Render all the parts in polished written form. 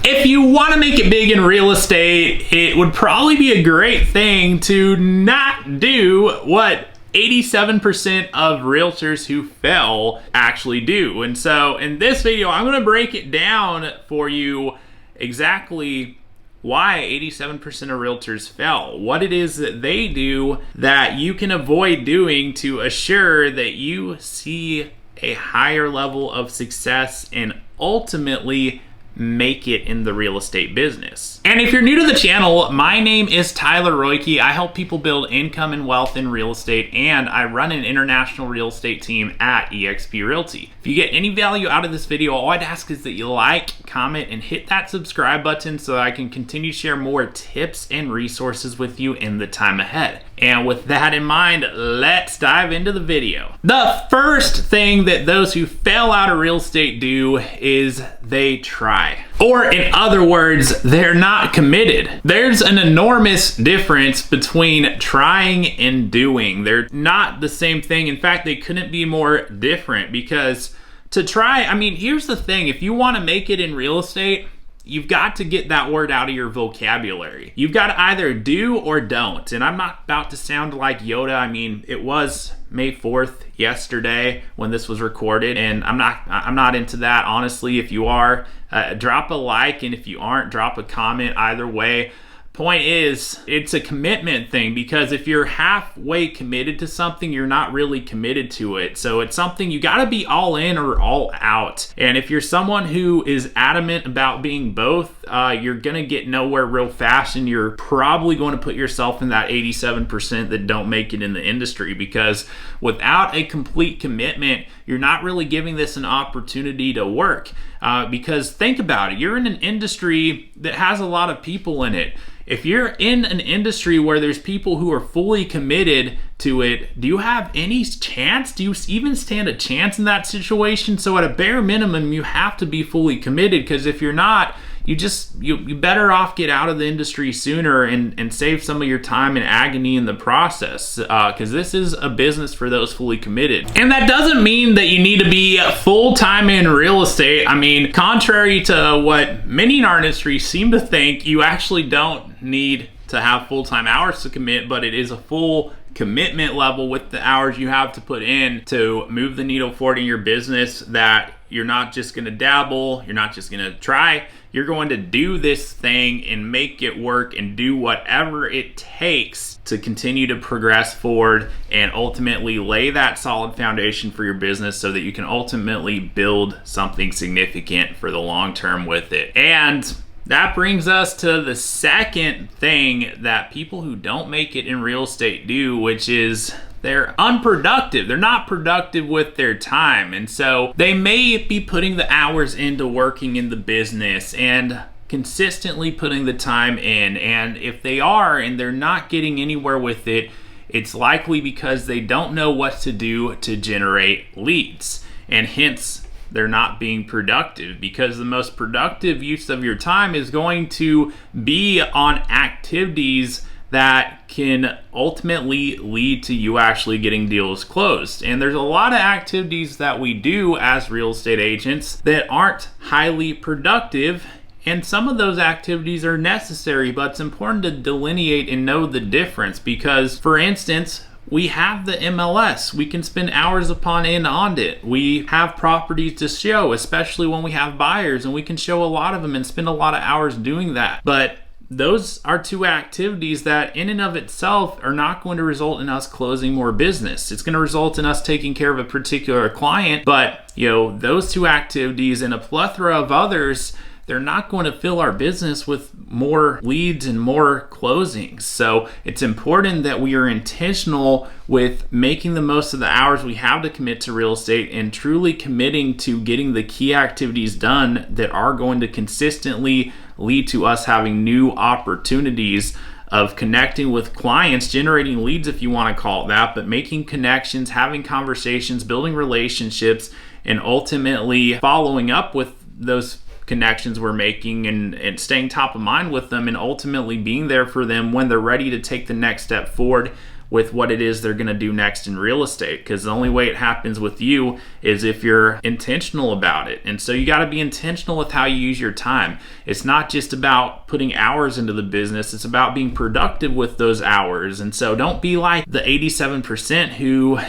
If you want to make it big in real estate, it would probably be a great thing to not do what 87% of realtors who fail actually do. And so in this video, I'm going to break it down for you exactly why 87% of realtors fail, what it is that they do that you can avoid doing to assure that you see a higher level of success and ultimately make it in the real estate business. And if you're new to the channel, my name is Tyler Roicki. I help people build income and wealth in real estate, and I run an international real estate team at eXp Realty. If you get any value out of this video, all I'd ask is that you like, comment, and hit that subscribe button so that I can continue to share more tips and resources with you in the time ahead. And with that in mind, let's dive into the video. The first thing that those who fail out of real estate do is they try. Or in other words, they're not committed. There's an enormous difference between trying and doing. They're not the same thing. In fact, they couldn't be more different, because to try, I mean, here's the thing. If you want to make it in real estate, you've got to get that word out of your vocabulary. You've got to either do or don't. And I'm not about to sound like Yoda. I mean, it was May 4th yesterday when this was recorded, and I'm not into that. Honestly, if you are, drop a like, and if you aren't, drop a comment. Either way, point is, it's a commitment thing, because if you're halfway committed to something, you're not really committed to it. So it's something you got to be all in or all out. And if you're someone who is adamant about being both, you're gonna get nowhere real fast, and you're probably going to put yourself in that 87% that don't make it in the industry, because without a complete commitment, you're not really giving this an opportunity to work. Because think about it, you're in an industry that has a lot of people in it. If you're in an industry where there's people who are fully committed to it, do you have any chance? Do you even stand a chance in that situation? So at a bare minimum, you have to be fully committed, because if you're not, you better off get out of the industry sooner and save some of your time and agony in the process, because this is a business for those fully committed. And that doesn't mean that you need to be full-time in real estate. I mean, contrary to what many in our industry seem to think, you actually don't need to have full-time hours to commit, but it is a full commitment level with the hours you have to put in to move the needle forward in your business, that you're not just going to dabble, you're not just going to try, you're going to do this thing and make it work and do whatever it takes to continue to progress forward and ultimately lay that solid foundation for your business so that you can ultimately build something significant for the long term with it. And that brings us to the second thing that people who don't make it in real estate do, which is they're unproductive. They're not productive with their time. And so they may be putting the hours into working in the business and consistently putting the time in. And if they are and they're not getting anywhere with it, it's likely because they don't know what to do to generate leads. And hence, they're not being productive, because the most productive use of your time is going to be on activities that can ultimately lead to you actually getting deals closed. And there's a lot of activities that we do as real estate agents that aren't highly productive, and some of those activities are necessary, but it's important to delineate and know the difference. Because, for instance, we have the MLS. We can spend hours upon end on it. We have properties to show, especially when we have buyers, and we can show a lot of them and spend a lot of hours doing that. But those are two activities that in and of itself are not going to result in us closing more business. It's going to result in us taking care of a particular client, but those two activities and a plethora of others, they're not going to fill our business with more leads and more closings. So it's important that we are intentional with making the most of the hours we have to commit to real estate and truly committing to getting the key activities done that are going to consistently lead to us having new opportunities of connecting with clients, generating leads if you want to call it that, but making connections, having conversations, building relationships, and ultimately following up with those connections we're making and staying top of mind with them, and ultimately being there for them when they're ready to take the next step forward with what it is they're going to do next in real estate, because the only way it happens with you is if you're intentional about it. And so you got to be intentional with how you use your time. It's not just about putting hours into the business, it's about being productive with those hours. And so don't be like the 87% who,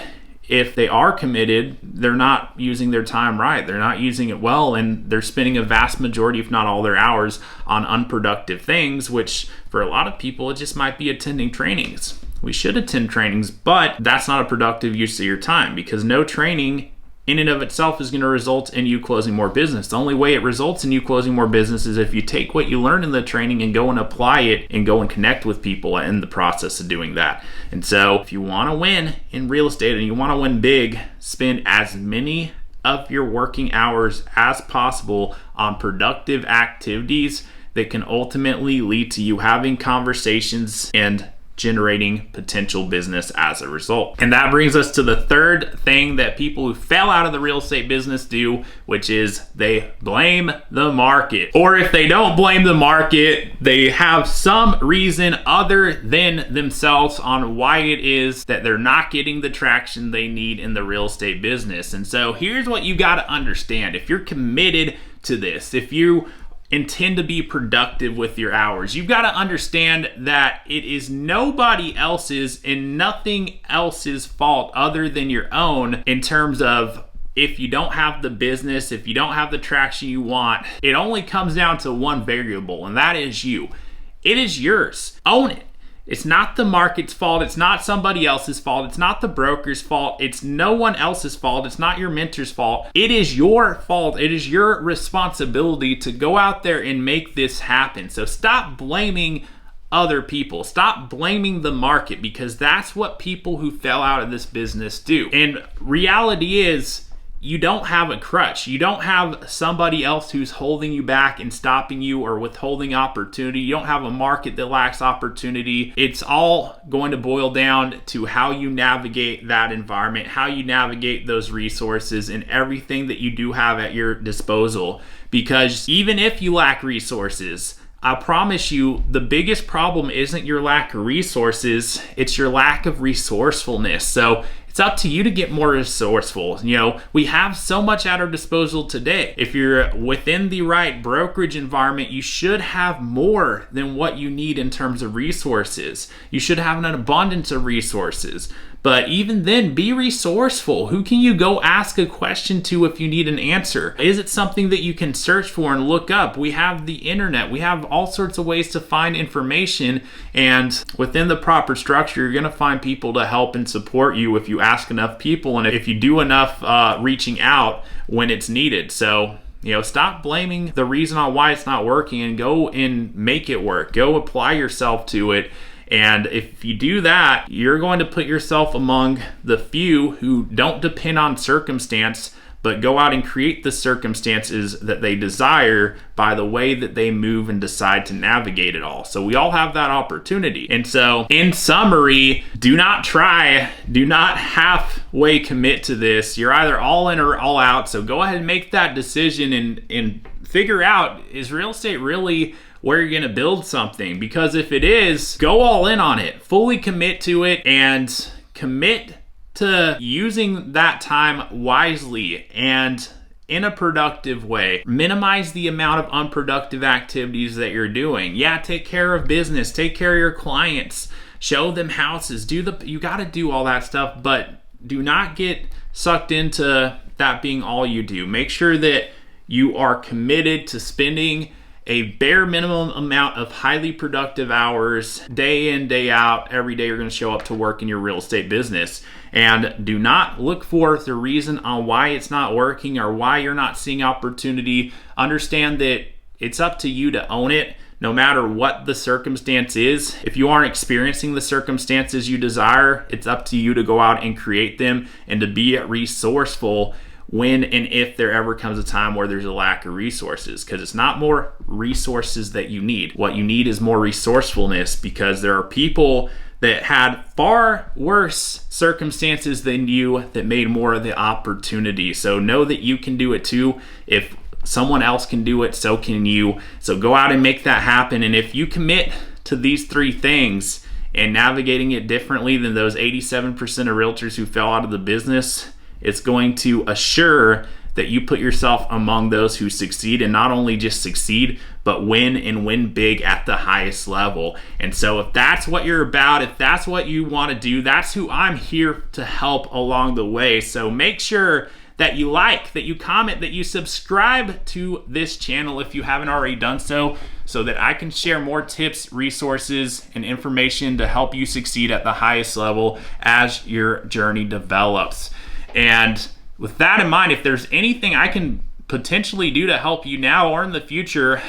if they are committed, they're not using their time right. They're not using it well, and they're spending a vast majority, if not all their hours, on unproductive things, which for a lot of people, it just might be attending trainings. We should attend trainings, but that's not a productive use of your time, because no training in and of itself is going to result in you closing more business. The only way it results in you closing more business is if you take what you learned in the training and go and apply it and go and connect with people in the process of doing that. And so if you want to win in real estate and you want to win big, spend as many of your working hours as possible on productive activities that can ultimately lead to you having conversations and generating potential business as a result. And that brings us to the third thing that people who fail out of the real estate business do, which is they blame the market. Or if they don't blame the market, they have some reason other than themselves on why it is that they're not getting the traction they need in the real estate business. And so here's what you got to understand. If you're committed to this, if you intend to be productive with your hours, you've got to understand that it is nobody else's and nothing else's fault other than your own in terms of if you don't have the business, if you don't have the traction you want. It only comes down to one variable, and that is you. It is yours. Own it. It's not the market's fault. It's not somebody else's fault. It's not the broker's fault. It's no one else's fault. It's not your mentor's fault. It is your fault. It is your responsibility to go out there and make this happen. So stop blaming other people. Stop blaming the market, because that's what people who fell out of this business do. And reality is, you don't have a crutch. You don't have somebody else who's holding you back and stopping you or withholding opportunity. You don't have a market that lacks opportunity. It's all going to boil down to how you navigate that environment, how you navigate those resources, and everything that you do have at your disposal. Because even if you lack resources, I promise you, the biggest problem isn't your lack of resources, it's your lack of resourcefulness. So it's up to you to get more resourceful. You know, we have so much at our disposal today. If you're within the right brokerage environment, you should have more than what you need in terms of resources. You should have an abundance of resources. But even then, be resourceful. Who can you go ask a question to if you need an answer? Is it something that you can search for and look up? We have the internet. We have all sorts of ways to find information. And within the proper structure, you're going to find people to help and support you if you ask enough people and if you do enough reaching out when it's needed. So, you know, stop blaming the reason on why it's not working and go and make it work. Go apply yourself to it. And if you do that, you're going to put yourself among the few who don't depend on circumstance, but go out and create the circumstances that they desire by the way that they move and decide to navigate it all. So we all have that opportunity. And so in summary, do not try, do not halfway commit to this. You're either all in or all out. So go ahead and make that decision and figure out, is real estate really where you're going to build something? Because if it is, go all in on it, fully commit to it, and commit to using that time wisely and in a productive way. Minimize the amount of unproductive activities that you're doing. Yeah, take care of business, take care of your clients, show them houses, you got to do all that stuff, but do not get sucked into that being all you do. Make sure that you are committed to spending a bare minimum amount of highly productive hours, day in, day out. Every day you're going to show up to work in your real estate business. And do not look for the reason on why it's not working or why you're not seeing opportunity. Understand that it's up to you to own it, no matter what the circumstance is. If you aren't experiencing the circumstances you desire, it's up to you to go out and create them and to be resourceful when and if there ever comes a time where there's a lack of resources, because it's not more resources that you need. What you need is more resourcefulness, because there are people that had far worse circumstances than you that made more of the opportunity. So know that you can do it too. If someone else can do it, so can you. So go out and make that happen. And if you commit to these three things and navigating it differently than those 87% of realtors who fell out of the business, it's going to assure that you put yourself among those who succeed, and not only just succeed, but win, and win big at the highest level. And so if that's what you're about, if that's what you want to do, that's who I'm here to help along the way. So make sure that you like, that you comment, that you subscribe to this channel if you haven't already done so that I can share more tips, resources, and information to help you succeed at the highest level as your journey develops. And with that in mind, if there's anything I can potentially do to help you now or in the future,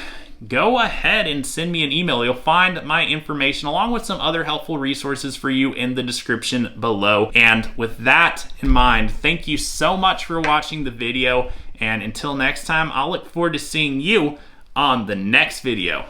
go ahead and send me an email. You'll find my information along with some other helpful resources for you in the description below. And with that in mind, thank you so much for watching the video. And until next time, I'll look forward to seeing you on the next video.